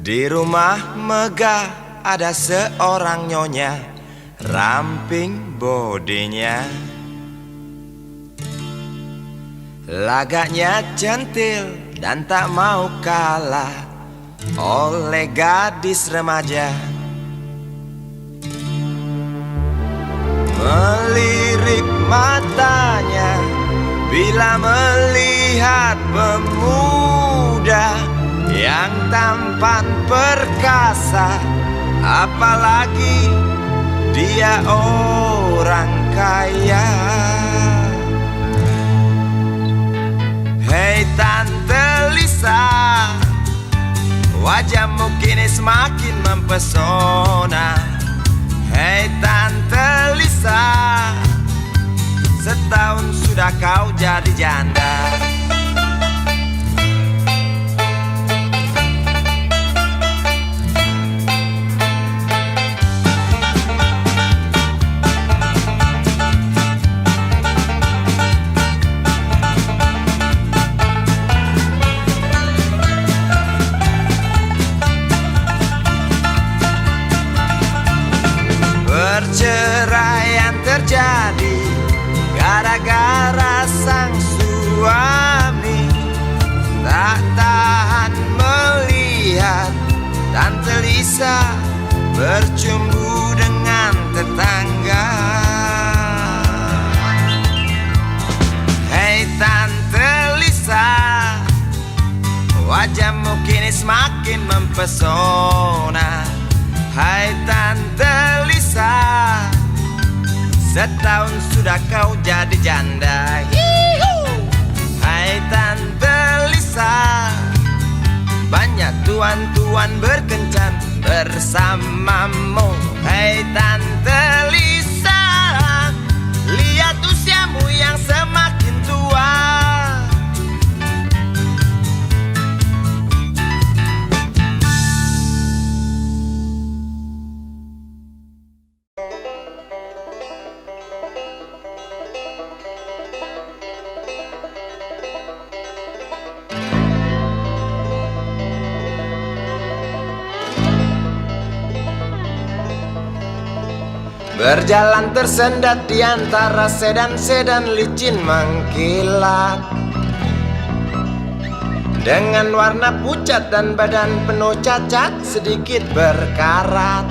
Di rumah megah ada seorang nyonya, ramping bodinya, lagaknya centil dan tak mau kalah oleh gadis remaja. Melirik matanya bila melihat pemuda yang tampan perkasa, apalagi dia orang kaya. Hei Tante Lisa, wajahmu kini semakin mempesona. Hei Tante Lisa, setahun sudah kau jadi janda. Perceraian terjadi gara-gara sang suami tak tahan melihat Tante Lisa bercumbu dengan tetangga. Hei Tante Lisa, wajahmu kini semakin mempesona. Hai Tante Lisa, setahun sudah kau jadi janda. Hai Tante Lisa, banyak tuan-tuan berkencan bersamamu. Hai Tante Lisa, lihat usiamu yang semakin tua. Berjalan tersendat di antara sedan-sedan licin mengkilat, dengan warna pucat dan badan penuh cacat sedikit berkarat.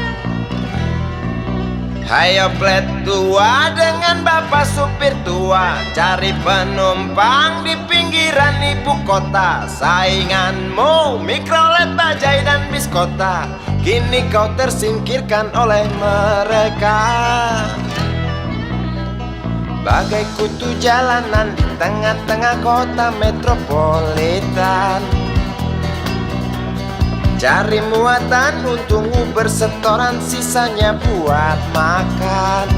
Hayo plet tua dengan bapak supir tua, cari penumpang di pinggiran ibu kota. Sainganmu Mikrolet, Bajai dan Biskota, kini kau tersingkirkan oleh mereka. Bagai kutu jalanan di tengah-tengah kota metropolitan, cari muatan untungmu bersetoran, sisanya buat makan.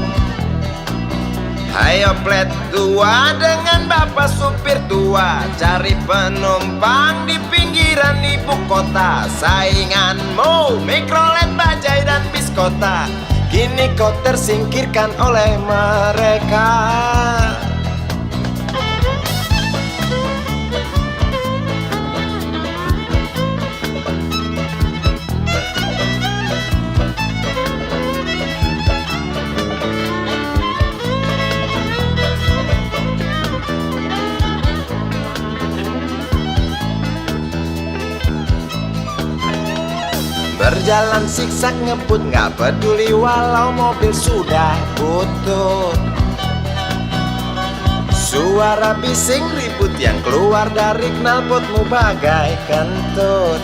Hayo plet tua dengan bapak supir tua, cari penumpang di pinggiran ibu kota. Sainganmu Mikrolet, Bajai dan Biskota, kini kau tersingkirkan oleh mereka. Berjalan siksak ngebut, gak peduli walau mobil sudah butut. Suara bising ribut yang keluar dari knalpotmu bagai kentut.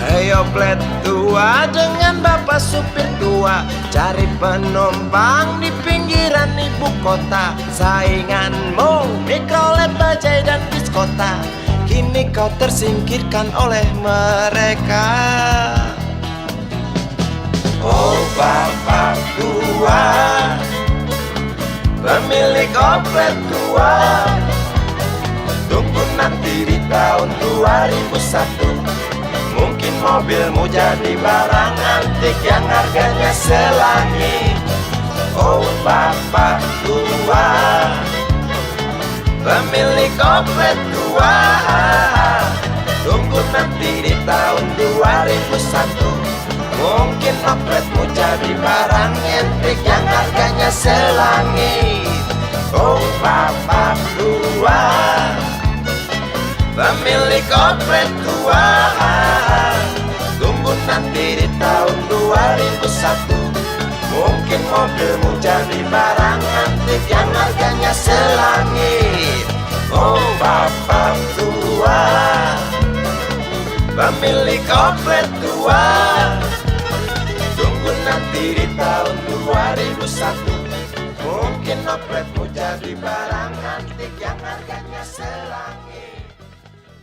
Hayo plet tua dengan bapak supir tua, cari penumpang di pinggiran ibu kota. Sainganmu Mikrolet, Bajai dan Biskota, kini kau tersingkirkan oleh mereka. Oh bapak tua, pemilik oplet tua, tunggu nanti di tahun 2001, mungkin mobilmu jadi barang antik yang harganya selangit. Oh bapak tua, pemilik oplet tua, Tunggu nanti di tahun 2001, mungkin opletmu jadi barang entrik yang harganya selangit. Oh bapak tua, pemilik oplet tua, tunggu nanti di tahun 2001, mungkin mobilmu jadi barang antik yang harganya selangit. Oh bapak tua, pemilik oplet tua, tunggu nanti di tahun 2001, mungkin opletmu jadi barang antik yang harganya selangit.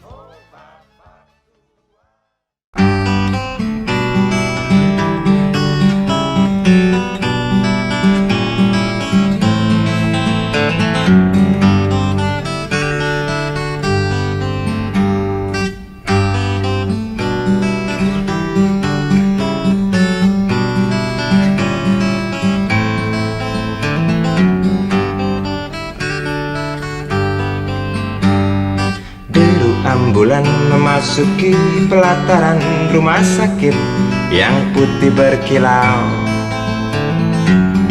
Oh bapak tua. Ambulan memasuki pelataran rumah sakit yang putih berkilau.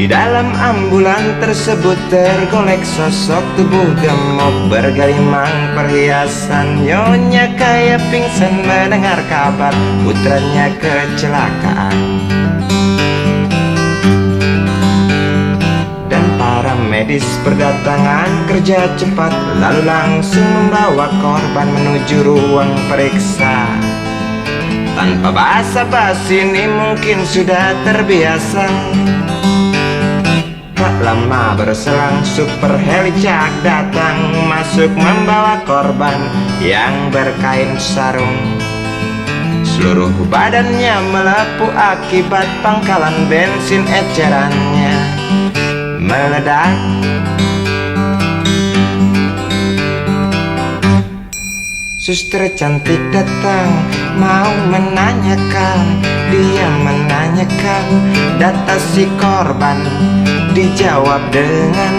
Di dalam ambulan tersebut tergolek sosok tubuh gemuk bergelimang perhiasan. Nyonya kaya pingsan mendengar kabar putranya kecelakaan. Para medis berdatangan kerja cepat, lalu langsung membawa korban menuju ruang periksa. Tanpa basa-basi ini mungkin sudah terbiasa. Tak lama berselang super helicak datang, masuk membawa korban yang berkain sarung. Seluruh badannya melepuh akibat pangkalan bensin ecerannya meledak. Suster cantik datang mau menanyakan, dia menanyakan data si korban. Dijawab dengan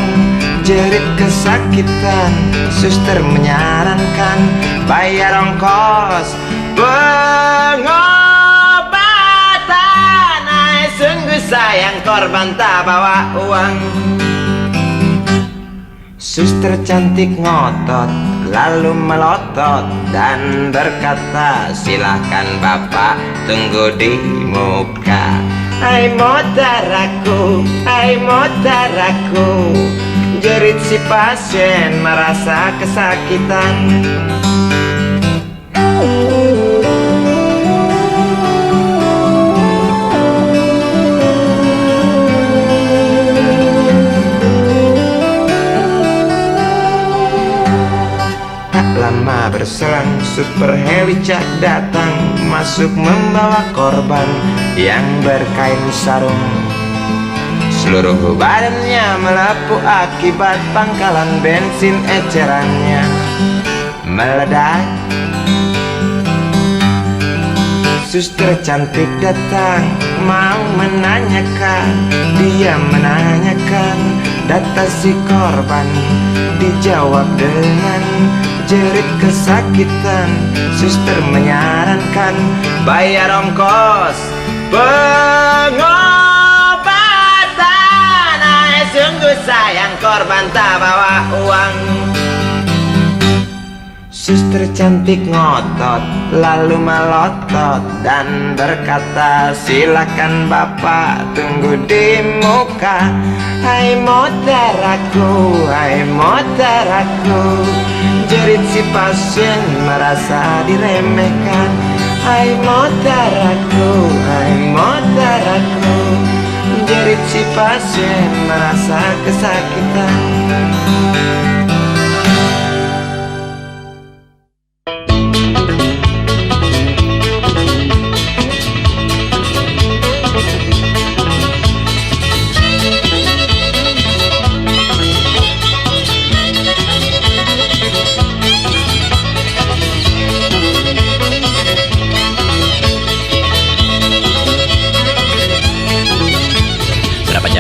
jerit kesakitan. Suster menyarankan bayar ongkos pengobatan. Sungguh sayang korban tak bawa uang. Suster cantik ngotot lalu melotot dan berkata, silahkan bapak tunggu di muka. Hai motaraku, hai motaraku, jerit si pasien merasa kesakitan. Lama berselang super helicak datang, masuk membawa korban yang berkain sarung. Seluruh badannya melepuh akibat pangkalan bensin ecerannya meledak. Suster cantik datang mau menanyakan, dia menanyakan data si korban. Dijawab dengan jerit kesakitan. Suster menyarankan bayar ongkos pengobatan. Sungguh sayang korban tak bawa uang. Suster cantik ngotot lalu melotot dan berkata, silakan bapak tunggu di muka. Hai motaraku, hai motaraku, jerit si pasien merasa diremehkan. Hai motaraku, hai motaraku, jerit si pasien merasa kesakitan.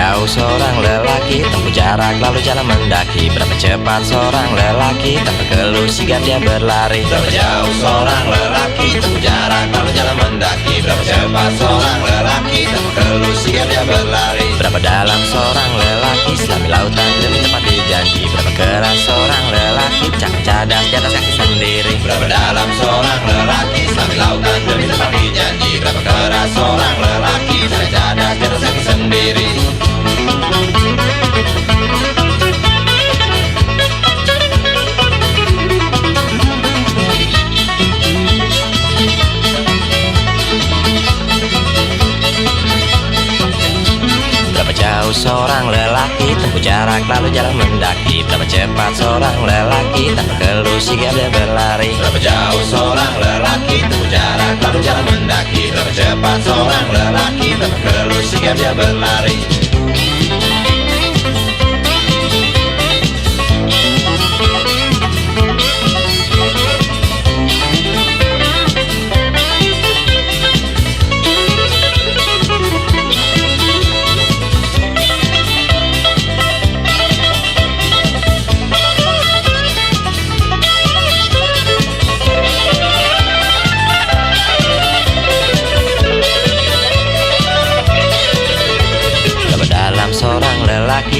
jauh seorang lelaki tempuh jarak lalu jalan mendaki? Berapa cepat seorang lelaki tanpa keluh sigap dia berlari? Berapa jauh seorang lelaki tempuh jarak lalu jalan mendaki? Berapa cepat seorang lelaki tanpa keluh sigap dia berlari? Berapa dalam seorang lelaki selami lautan demi tepati janji? Berapa keras seorang lelaki cakap cadas di atas kaki sendiri? Berapa dalam seorang lelaki selami lautan demi tepati janji? Berapa keras seorang lelaki cakap cadas di atas kaki sendiri? Berapa jauh seorang lelaki tempuh jarak lalu jalan mendaki? Berapa cepat seorang lelaki tanpa keluh sigap dia berlari? Berapa jauh seorang lelaki tempuh jarak lalu jalan mendaki? Berapa cepat seorang lelaki tanpa keluh sigap dia berlari?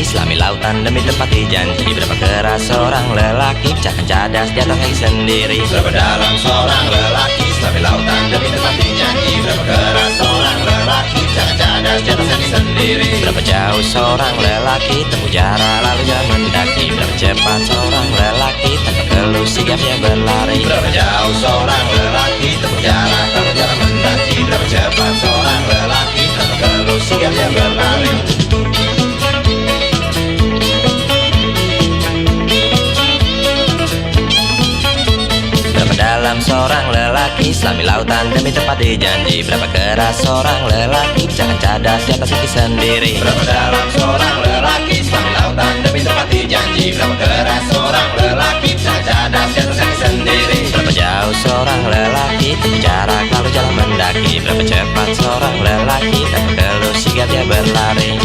Selami lautan demi tepati janji? Berapa keras seorang lelaki cakap cadas di atas kaki sendiri? Berapa dalam seorang lelaki selami lautan demi tepati janji? Berapa keras seorang lelaki cakap cadas di atas kaki sendiri? Berapa jauh seorang lelaki tempuh jarak lalu jalan mendaki? Berapa cepat seorang lelaki tanpa keluh sigap dia berlari? Berapa jauh seorang lelaki tempuh jarak lalu jalan mendaki? Berapa cepat seorang lelaki tanpa keluh sigap dia berlari? Dalam seorang lelaki selami lautan demi tepati janji? Berapa keras seorang lelaki cakap cadas di atas kaki sendiri? Berapa dalam seorang lelaki selami lautan demi tepati janji? Berapa keras seorang lelaki cakap cadas di atas kaki sendiri? Berapa jauh seorang lelaki tempuh jarak lalu jalan mendaki? Berapa cepat seorang lelaki tanpa keluh sigap dia berlari?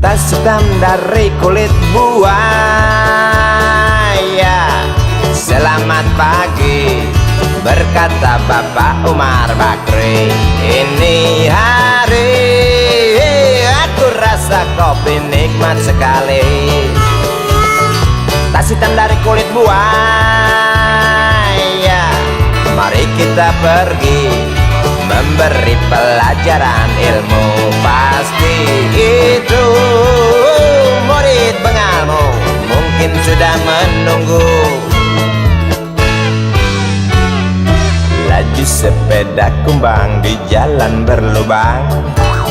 Tas hitam dari kulit buaya. Selamat pagi, berkata Bapak Umar Bakri. Ini hari aku rasa kopi nikmat sekali. Tas hitam dari kulit buaya, mari kita pergi memberi pelajaran ilmu. Pasti itu murid bengalmu mungkin sudah menunggu. Laju sepeda kumbang di jalan berlubang,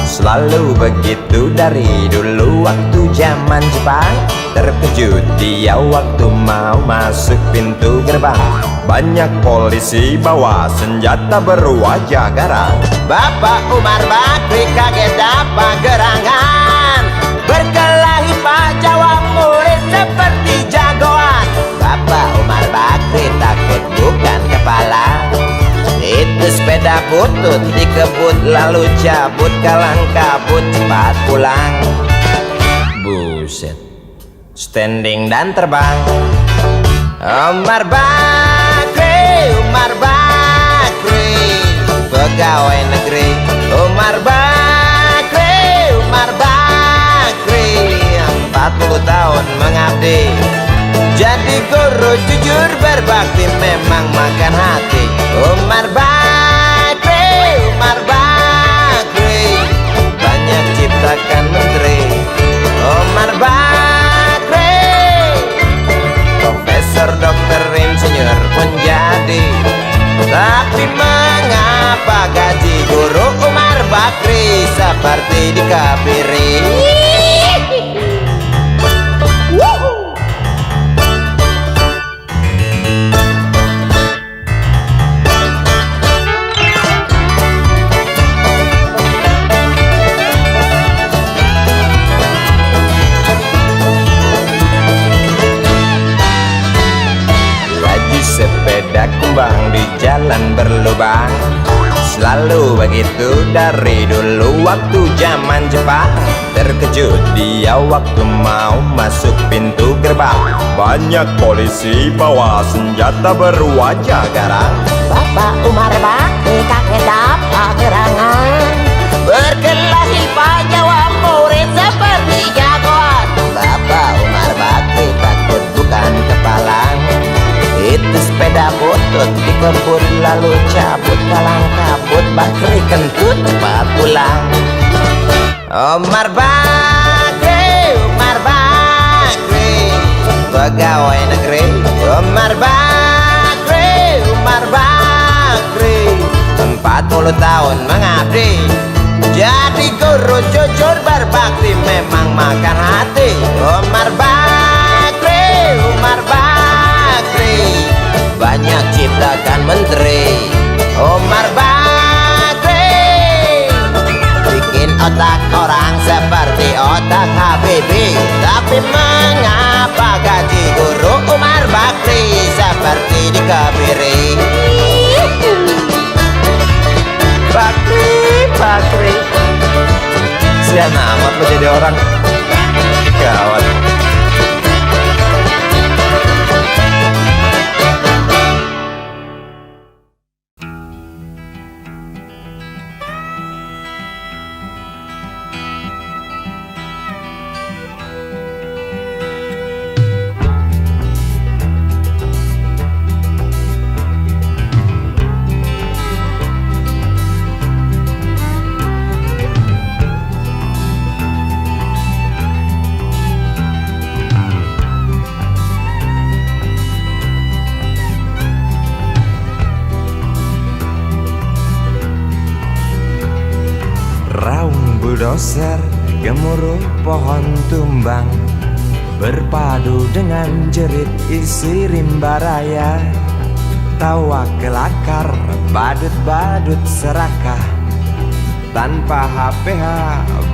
selalu begitu dari dulu waktu zaman Jepang. Terkejut dia waktu mau masuk pintu gerbang, banyak polisi bawa senjata berwajah garang. Bapak Umar Bakri kaget dapat gerangan, berkelahi Pak Jawa murid seperti jagoan. Bapak Umar Bakri takut bukan kepala, itu sepeda butut dikebut lalu cabut kalang kabut cepat pulang. Buset, standing dan terbang. Umar Bakri, pegawai negeri. Umar Umar Bakri, Umar Bakri, 40 tahun mengabdi jadi guru jujur berbakti memang makan hati. Umar Bakri, Umar Bakri, banyak ciptakan menteri. Umar Bakri, profesor, dokter, insinyur pun jadi. Tapi mengapa gaji guru Umar Bakri seperti dikebiri? Sepeda kumbang di jalan berlubang, selalu begitu dari dulu waktu zaman Jepang. Terkejut dia waktu mau masuk pintu gerbang, banyak polisi bawa senjata berwajah garang. Bapak Umar Bakri kakek dapat gerangan, berkelahi jawab murid seperti jagoan. Bapak Umar Bakri takut bukan kepalang, itu sepeda butut dikebut lalu cabut kalang kabut. Bakri kentut cepat pulang. Umar Bakri, Umar Bakri, pegawai negeri. Umar Bakri, Umar Bakri, 40 tahun mengabdi jadi guru jujur berbakti memang makan hati. Umar Bakri, Umar Bakri, banyak ciptakan menteri. Umar Bakri, bikin otak orang seperti otak Habibie. Tapi mengapa gaji guru Umar Bakri seperti dikebiri? Bakri, Bakri, sian amat lo jadi orang. Gawat. Bulldozer gemuruh pohon tumbang, berpadu dengan jerit isi rimba raya. Tawa kelakar, badut-badut serakah, tanpa HPH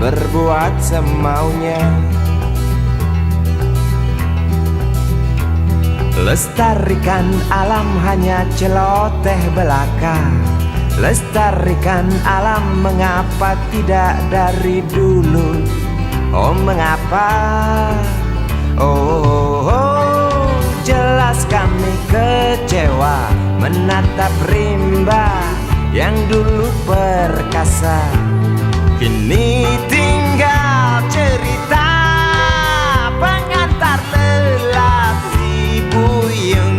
berbuat semaunya. Lestarikan alam hanya celoteh belaka, lestarikan alam mengapa tidak dari dulu? Oh mengapa? Oh, jelas kami kecewa menatap rimba yang dulu perkasa, kini tinggal cerita pengantar lelah si buyung.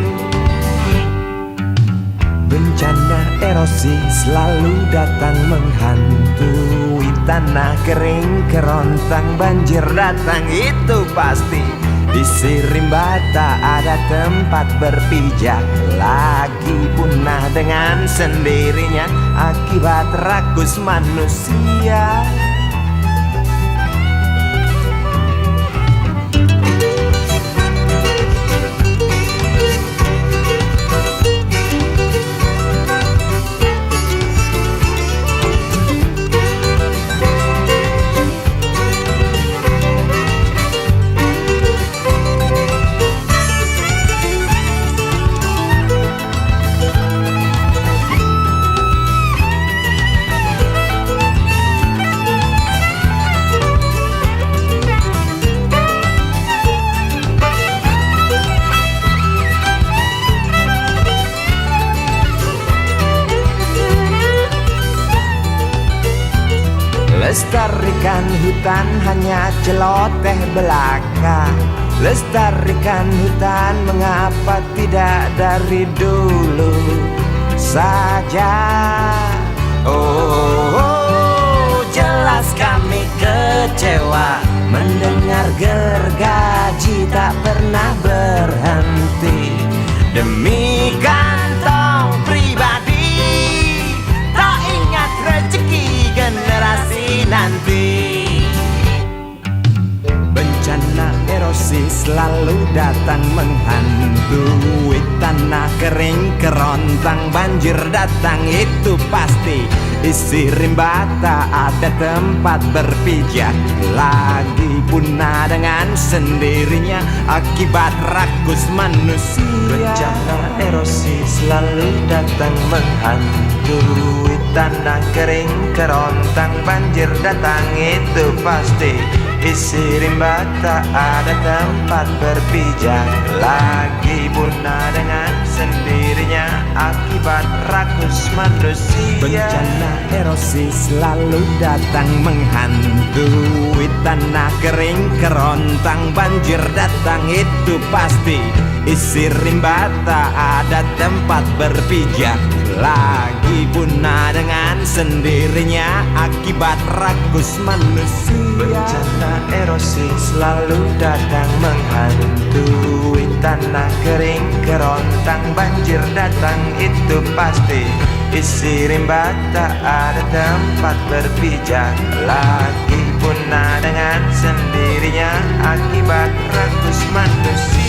Bencana erosi selalu datang menghantui tanah kering kerontang, banjir datang itu pasti. Di Sirimba tak ada tempat berpijak lagi, punah dengan sendirinya akibat rakus manusia. Lestarikan hutan hanya celoteh belaka. Lestarikan hutan mengapa tidak dari dulu saja. Oh, jelas kami kecewa mendengar gergaji tak pernah berhenti. Demi kantong pribadi, tak ingat rezeki generasi nanti. Bencana erosi selalu datang menghantui. Tanah kering kerontang, banjir datang itu pasti. Isi rimba tak ada tempat berpijak lagi, punah dengan sendirinya akibat rakus manusia. Bencana erosi selalu datang menghantui. Tanah kering kerontang, banjir datang itu pasti. Isi rimba tak ada tempat berpijak lagi, punah dengan sendirinya akibat rakus manusia. Bencana erosi selalu datang menghantui. Tanah kering kerontang, banjir datang itu pasti. Isi rimba tak ada tempat berpijak lagi, punah dengan sendirinya akibat rakus manusia. Bencana erosi selalu datang menghantui. Tanah kering kerontang, banjir datang itu pasti. Isi rimba tak ada tempat berpijak lagi, punah dengan sendirinya akibat rakus manusia.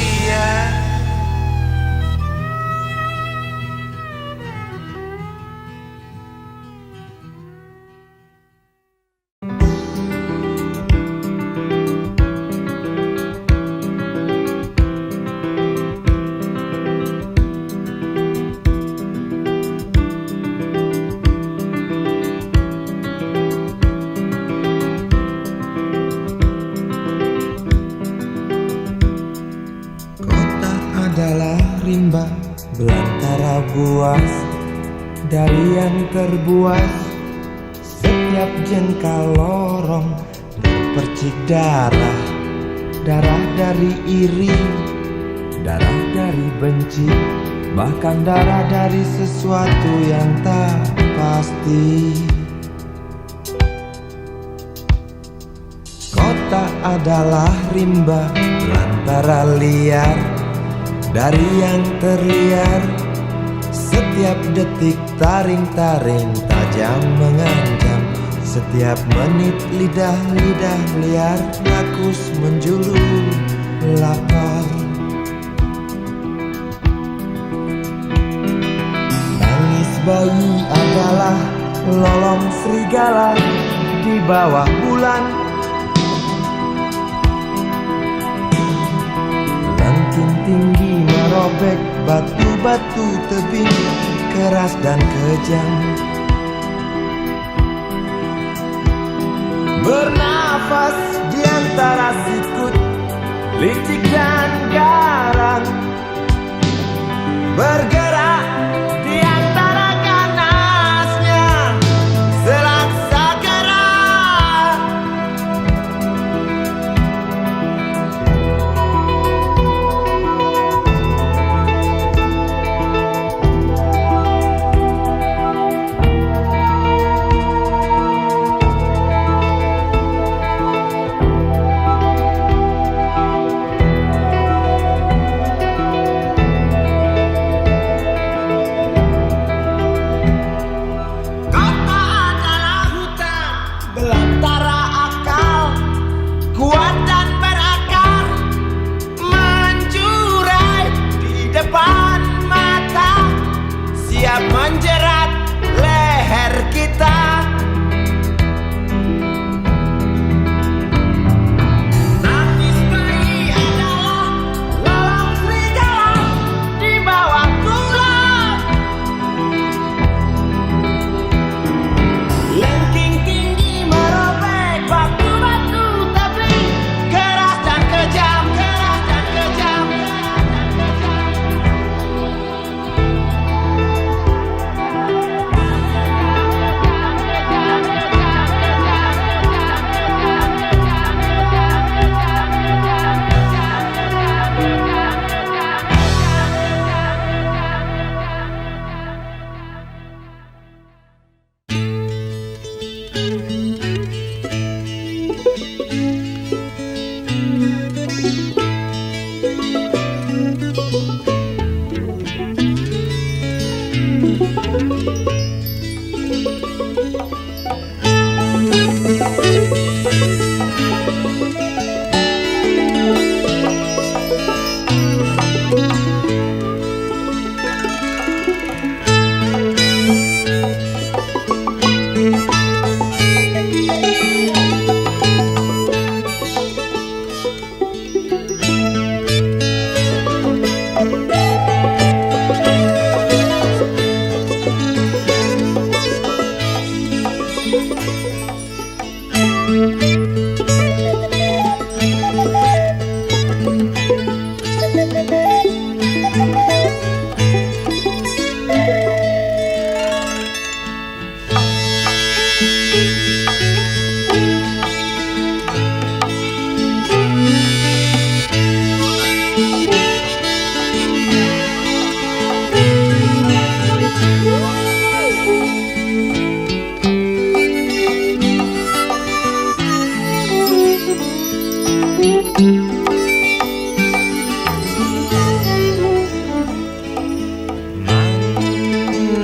Adalah rimba belantara buas dari yang terbuas. Setiap jengkal lorong berpercik darah. Darah dari iri, darah dari benci, bahkan darah dari sesuatu yang tak pasti. Kota adalah rimba belantara liar dari yang terliar. Setiap detik taring-taring tajam mengancam. Setiap menit lidah-lidah liar rakus menjulur lapar. Tangis bayi adalah lolong serigala di bawah bulan. Lanting tinggi merobek batu-batu tebing keras dan kejam. Bernafas di antara sikut, licik dan garang. Bergerak di antara ganasnya selaksa gerah.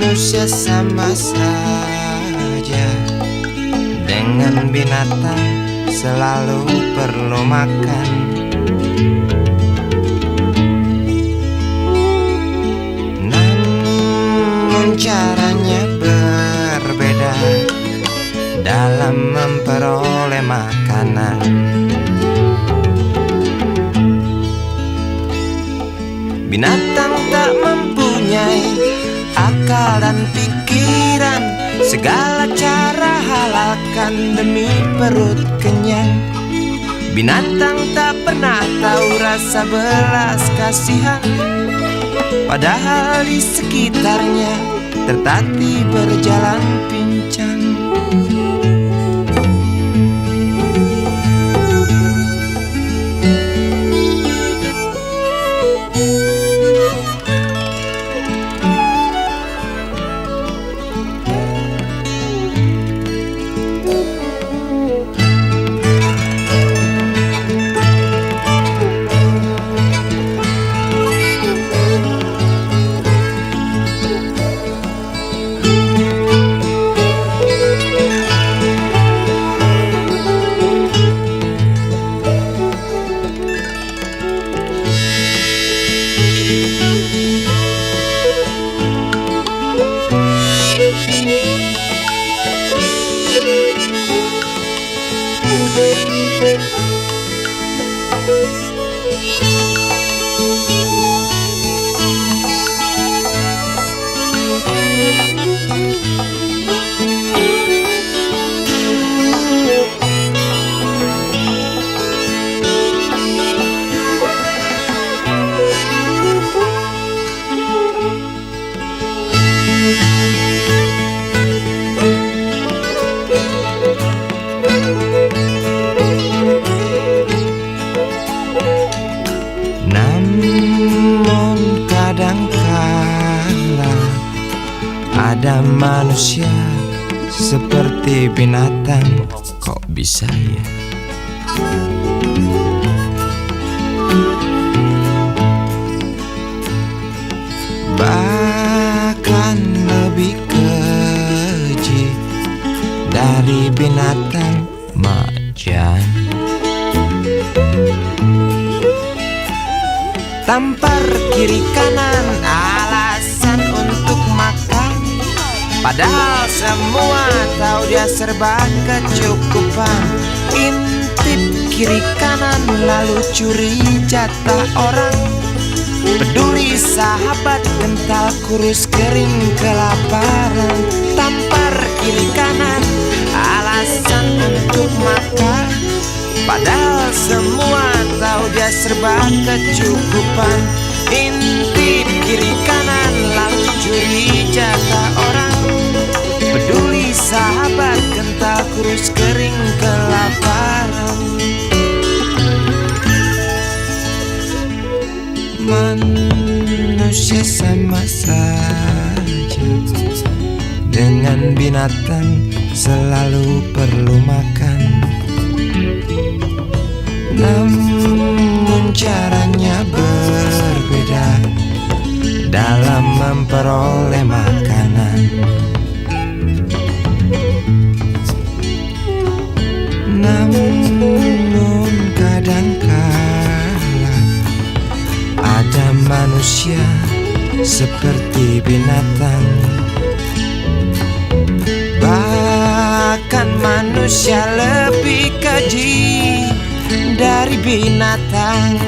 Manusia sama saja dengan binatang, selalu perlu makan. Namun caranya berbeda dalam memperoleh makanan. Binatang tak mempunyai akal dan pikiran, segala cara halalkan demi perut kenyang. Binatang tak pernah tahu rasa belas kasihan, padahal di sekitarnya tertatih berjalan pincang. Namun kadangkala ada manusia seperti binatang. Kok bisa ya? Bahkan lebih keji dari binatang macan. Tampar kiri kanan alasan untuk makan, padahal semua tahu dia serba kecukupan. Intip kiri kanan lalu curi jatah orang. Peduli sahabat kental kurus kering kelaparan. Tampar kiri kanan alasan untuk makan, padahal semua tahu dia serba kecukupan. Intip kiri kanan lalu curi jatah orang. Peduli sahabat kental kurus kering kelaparan. Manusia sama saja dengan binatang selalu perlu makan. Namun caranya berbeda dalam memperoleh makanan. Namun kadangkala ada manusia seperti binatang. Bahkan manusia lebih keji dari binatang.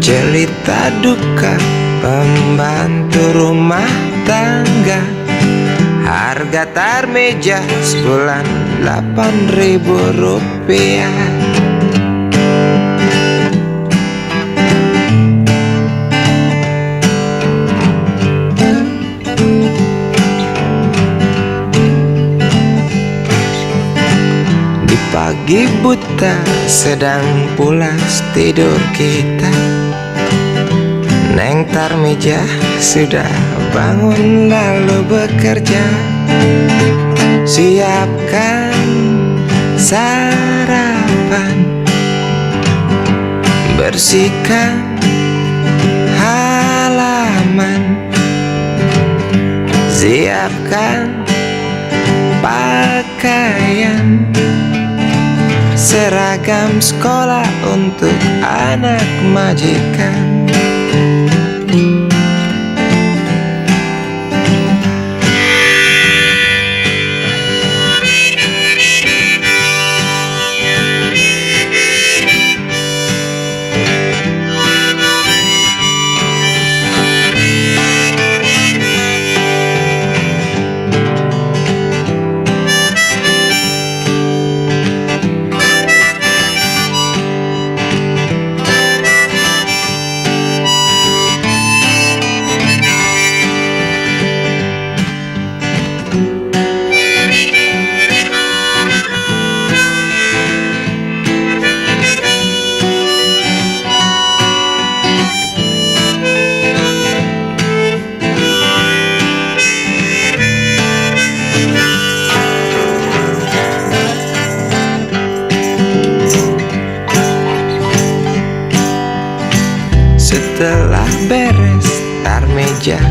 Cerita duka pembantu rumah tangga, harga tarmeja sebulan 8.000 rupiah. Di pagi buta sedang pulas tidur kita, Neng Tarmija sudah bangun lalu bekerja. Siapkan sarapan, bersihkan halaman, siapkan pakaian, seragam sekolah untuk anak majikan. Setelah beres Tarmija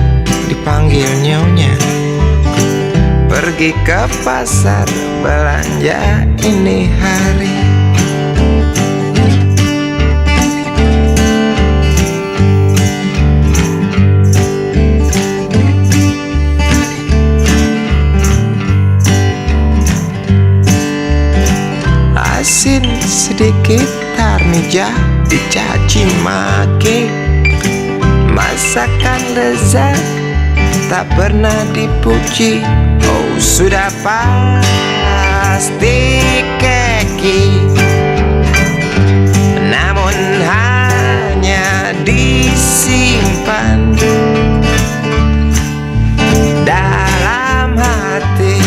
dipanggil nyonya, pergi ke pasar belanja ini hari. Asin sedikit, Tarmija meja dicaci maki. Masakan lezat tak pernah dipuji. Oh sudah pasti keki, namun hanya disimpan dalam hati.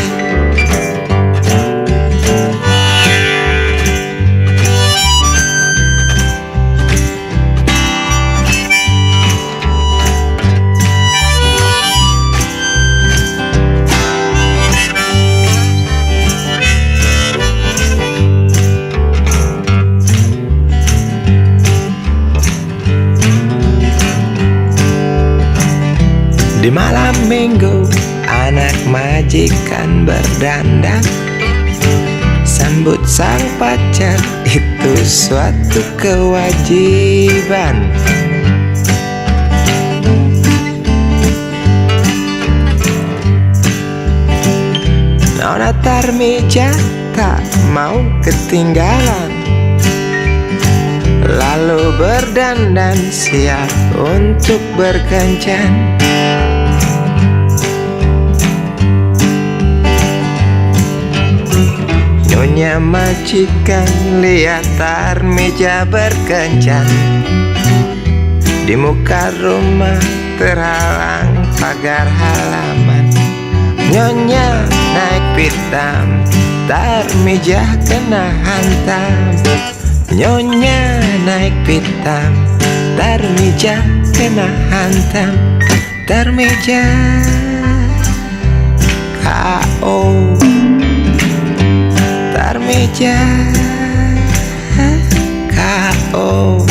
Di malam minggu anak majikan berdandan sambut sang pacar, itu suatu kewajiban. Nona Tarmija tak mau ketinggalan, lalu berdandan siap untuk berkencan. Nyonya majikan lihat Tarmija berkencan, di muka rumah terhalang pagar halaman. Nyonya naik pitam, Tarmija kena hantam. Nyonya naik pitam, Tarmija kena hantam. Tarmija K.O. Tarmija K.O.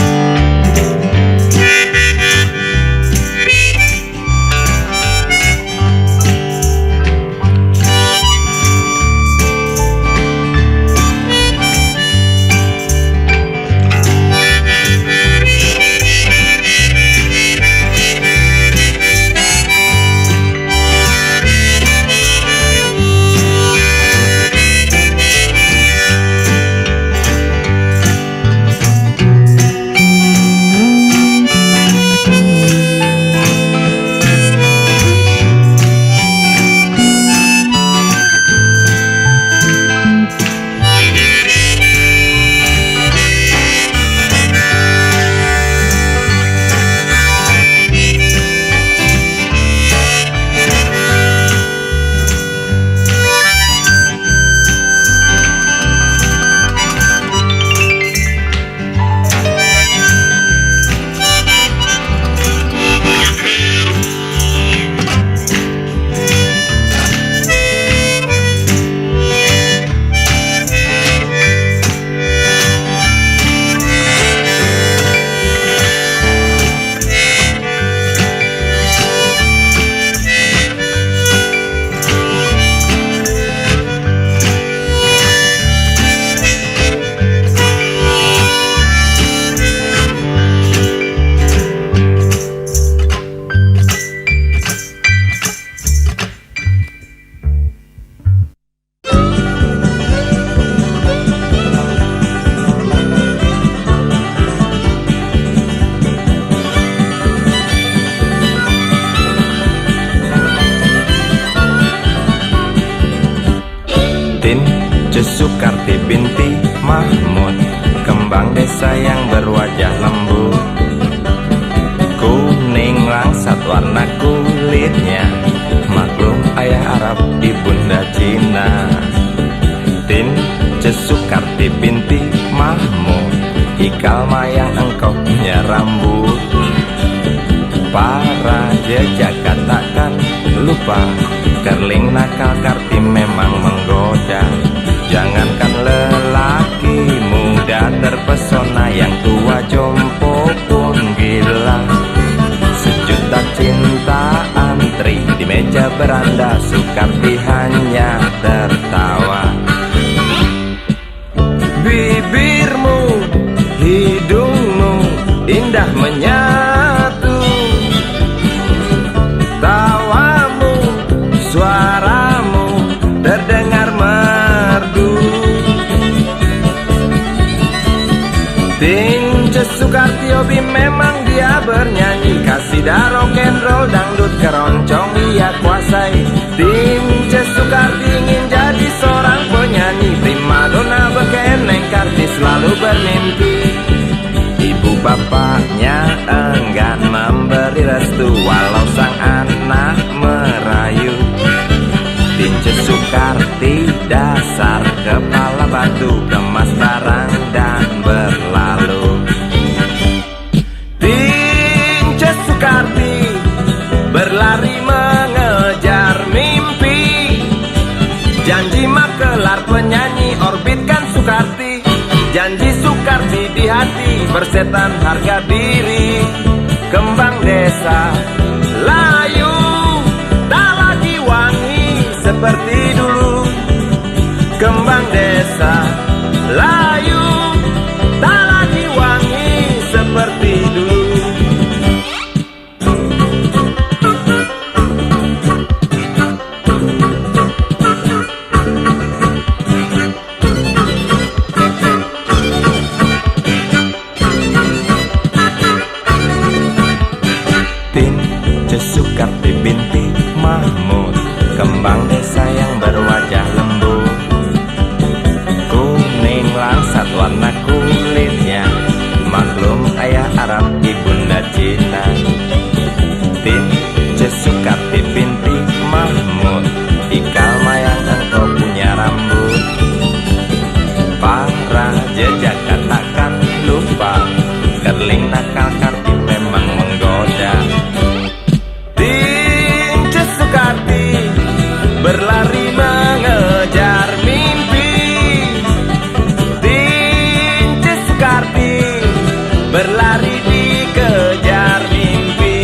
Sukarti binti Mahmud, kembang desa yang berwajah lembut, kuning langsat warna kulitnya, maklum ayah Arab ibunda Cina. Tin Sukarti binti Mahmud, ikal mayang engkau punya rambut, para jejak katakan lupa, kerling nakal Karti memang menggoda. Jangankan lelaki muda terpesona, yang tua jompo pun gila. Sejuta cinta antri di meja beranda, Sukarti hanya tertawa. Bibirmu, hidungmu indah menyatu, tawamu, suaramu terdengar merdu. Ting Bobby memang dia bernyanyi, kasida, rock and roll, dangdut, keroncong ia kuasai. Tim Sukarti ingin jadi seorang penyanyi, primadona berkeneng kartis selalu bermimpi. Ibu bapaknya enggan memberi restu walau sang anak merayu. Tinju Sukarti dasar kepala batu, kemas barang dan berlalu. Tinju Sukarti berlari mengejar mimpi, janji makelar penyanyi orbitkan Sukarti. Janji Sukarti di hati bersetan harga diri. Kembang desa layu tak lagi wangi seperti dulu. Kembang desa layu tak lagi wangi seperti dulu. Sukarti binti Mahmud, kembang desa yang berwajah lembut, kuning langsat warna kulitnya, maklum ayah Arab ibunda Cina. Tinju Sukarti binti Mahmud, ikal mayang engkau punya rambut, para jejak katakan lupa, kerling nakal Karti memang menggoda. Berlari mengejar mimpi, Tinju Sukarti berlari dikejar mimpi.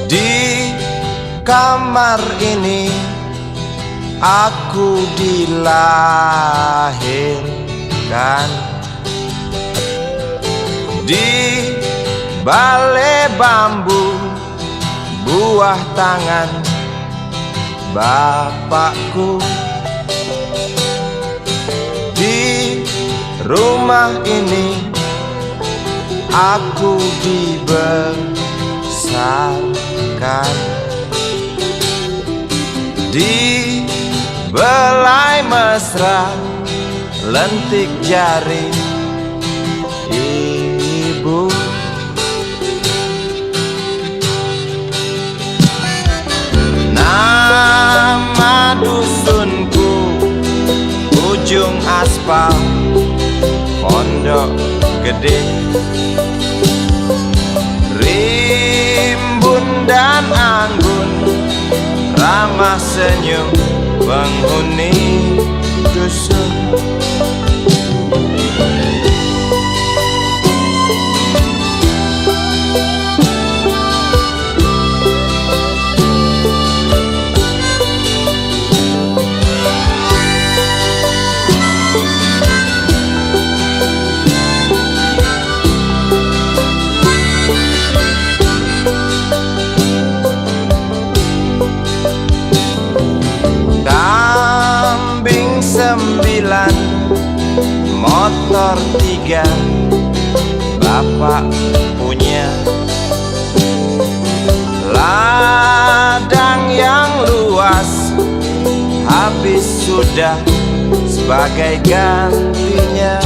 Di kamar ini aku dilahirkan, di balai bambu buah tangan bapakku. Di rumah ini aku dibesarkan, di belai mesra lentik jari ibu. Nama dusunku ujung aspal Pondok Gede, rimbun dan anggun ramah senyum penghuni dusun. Sembilan, motor 3 bapak punya, ladang yang luas habis sudah sebagai gantinya.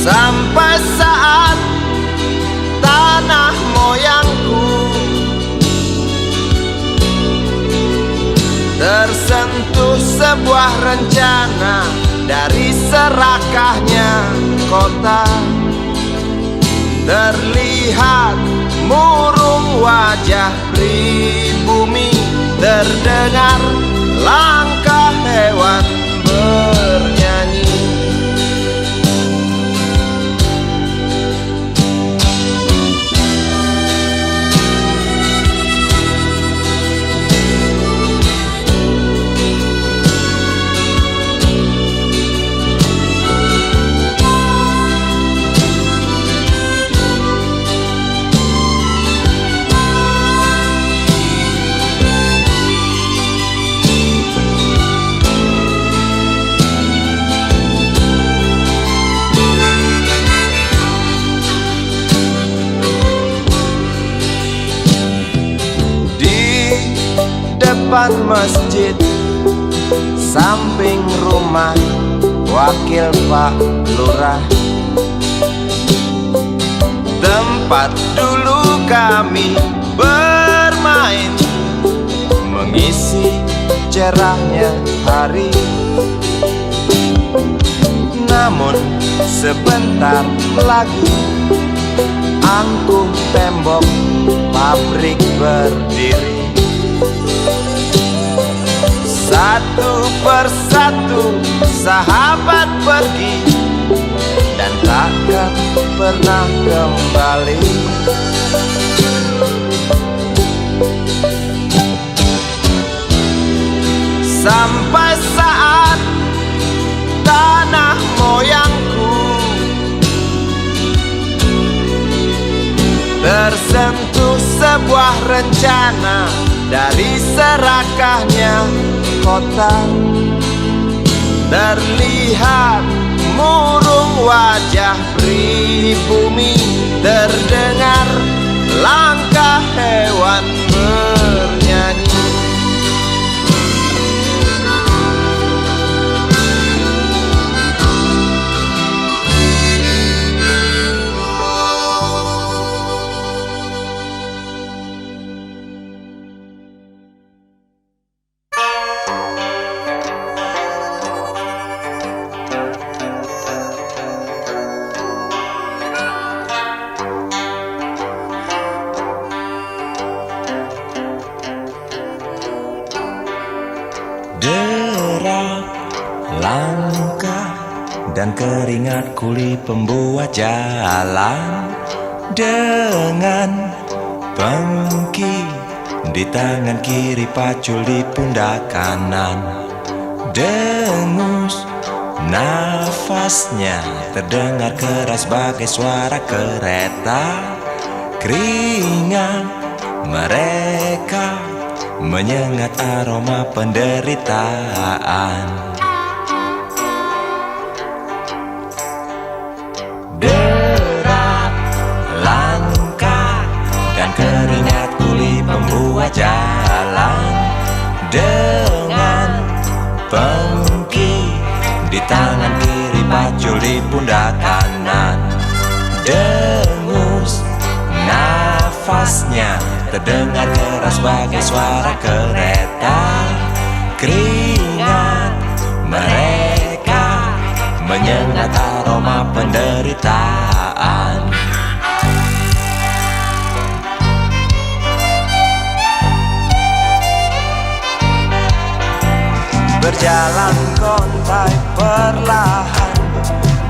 Sampai saat tanah moyangku tersentuh sebuah rencana dari serakahnya kota, terlihat murung wajah pribumi, terdengar langkah hewan bernyanyi. Depan masjid, samping rumah wakil Pak Lurah, tempat dulu kami bermain, mengisi cerahnya hari. Namun sebentar lagi angkuh tembok pabrik berdiri. Satu persatu sahabat pergi dan takkan pernah kembali. Sampai saat tanah moyangku tersentuh sebuah rencana dari serakahnya kota. Terlihat murung wajah pribumi, terdengar langkah hewan bernyanyi. Derap langkah dan keringat kuli pembuat jalan, dengan pengki di tangan kiri, pacul di pundak kanan. Dengus nafasnya terdengar keras bagai suara kereta. Keringat mereka menyengat aroma penderitaan. Derap langkah dan keringat kuli pembuat jalan, dengan pengki di tangan kiri, pacul di pundak kanan. Dengus nafasnya terdengar keras bagai suara kereta. Keringat mereka menyengat aroma penderitaan. Berjalan kontai perlahan,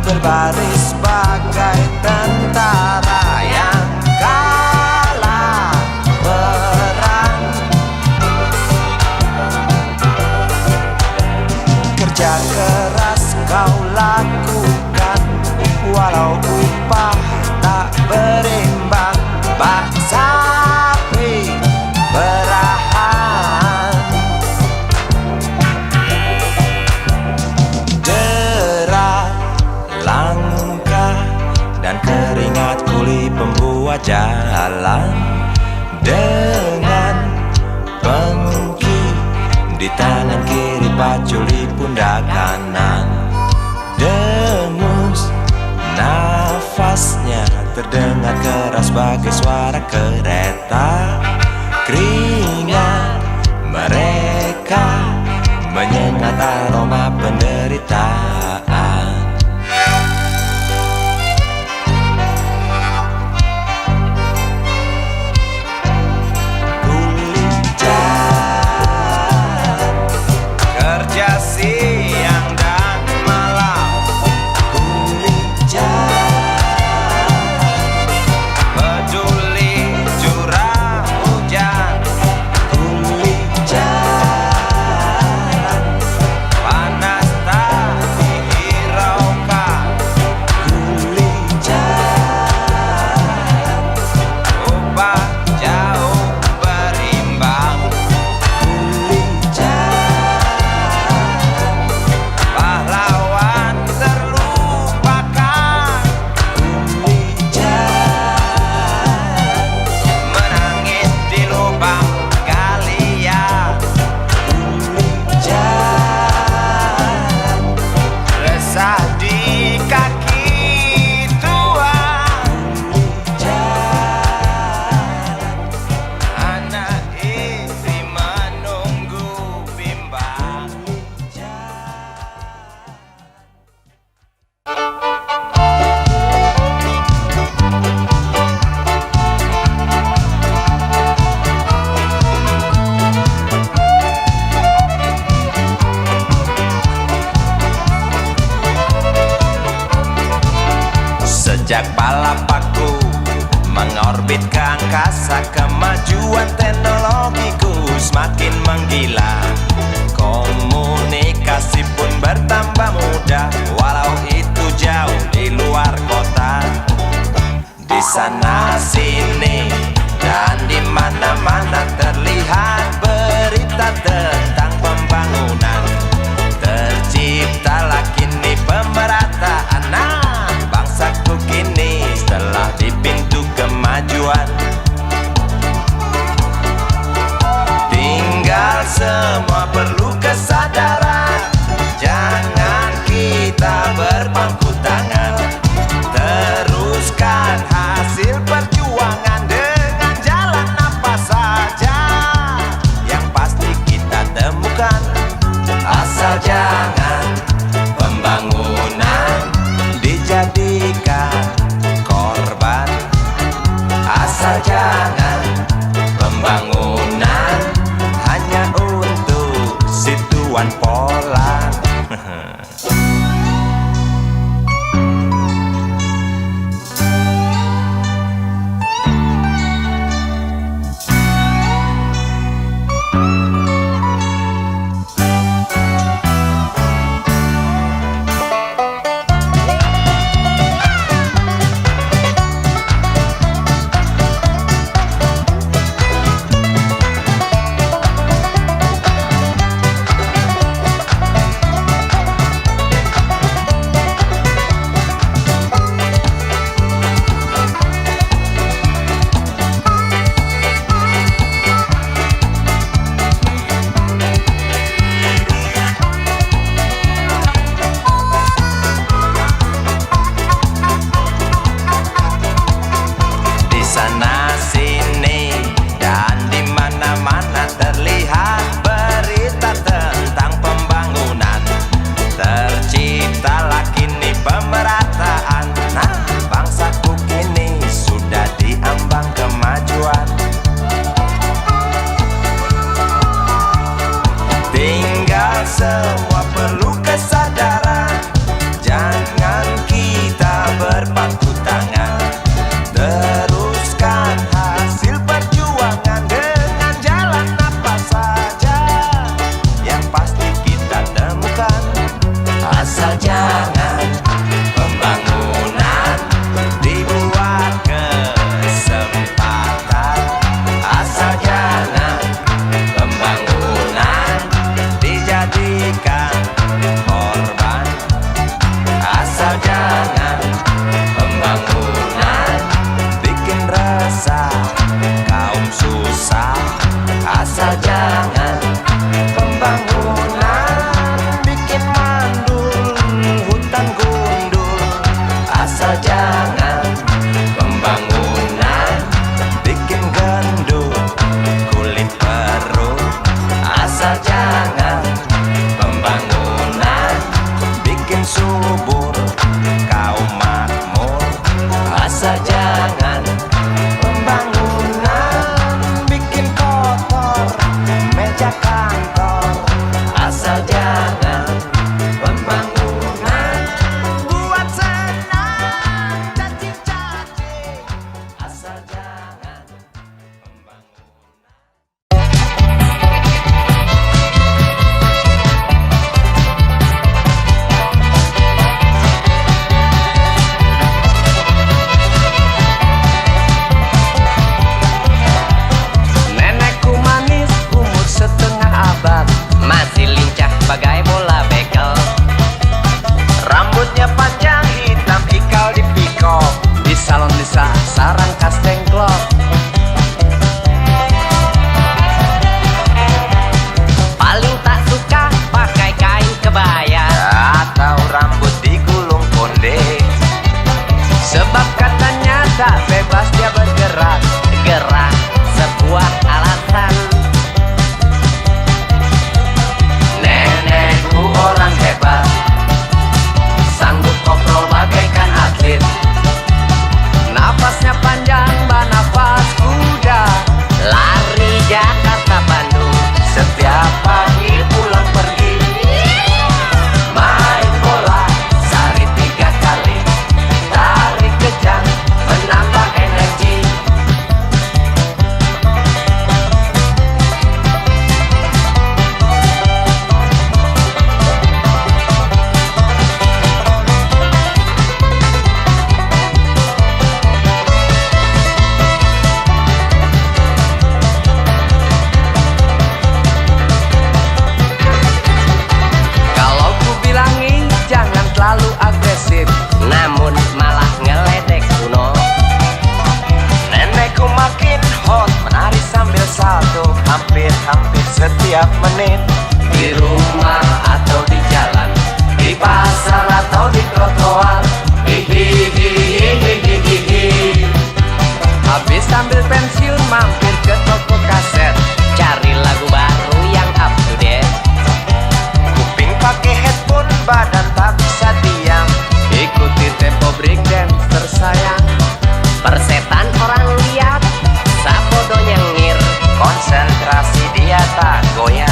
berbaris bagai tentara yang kalah perang. Kerja keras kau lakukan, walau upah tak berimbang. Bak sapi berahan, derap langkah dan keringat kuli pembuat jalan, dengan pengki di tangan kiri, pacul di pundak kanan. Dengus nafasnya terdengar keras bagai suara kereta. Keringat mereka menyengat aroma penderitaan. Orbit ke angkasa, kemajuan teknologiku semakin menggila. Komunikasi pun bertambah mudah, walau itu jauh di luar kota. Di sana sini dan di mana-mana terlihat berita tentang pembangunan. Terciptalah kini pemerataan. Nah, bangsaku kini telah di pintu kemajuan. Tinggal semua perlu kesadaran. Jangan kita berpangku tangan. Teruskan hasil perjuangan dengan jalan apa saja. Yang pasti kita temukan. Asal jangan pembangunan dijadikan korban. Asal jangan pembangunan hanya untuk si tuan polan. Sana sini dan di mana-mana terlihat berita tentang pembangunan. Terciptalah kini pemerataan. Nah, bangsaku kini sudah diambang kemajuan. Tinggal semua perlu kesadaran. Jangan kita berpangku tangan. Teruskan hasil perjuangan dengan jalan apa saja. Yang pasti kita temukan. Asal jangan pembangunan dibuat kesempatan. Asal jangan pembangunan dijadikan korban. Asal jangan pembangunan bikin resah kaum susah. Asal jangan pembangunan bikin mandul hutan gundul. Asal jangan pembangunan bikin gendut kulit perut. Asal jangan pembangunan bikin subur kaum makmur. Asal jangan pembangunan bikin kotor meja kantor. Asal jangan pembangunan buat senang caci-caci. Asal jangan pembangunan. setiap menit. Di rumah atau di jalan, di pasar atau di trotoar. Hihihihihihihi. Habis ambil pensiun mampir ke toko kaset, cari lagu baru yang up to date. Kuping pakai headphone, badan tak bisa diam. Ikuti tempo breakdance tersayang. Persetan orang lihat, sapodo nyengir. Konsentrasi dia tak goyang.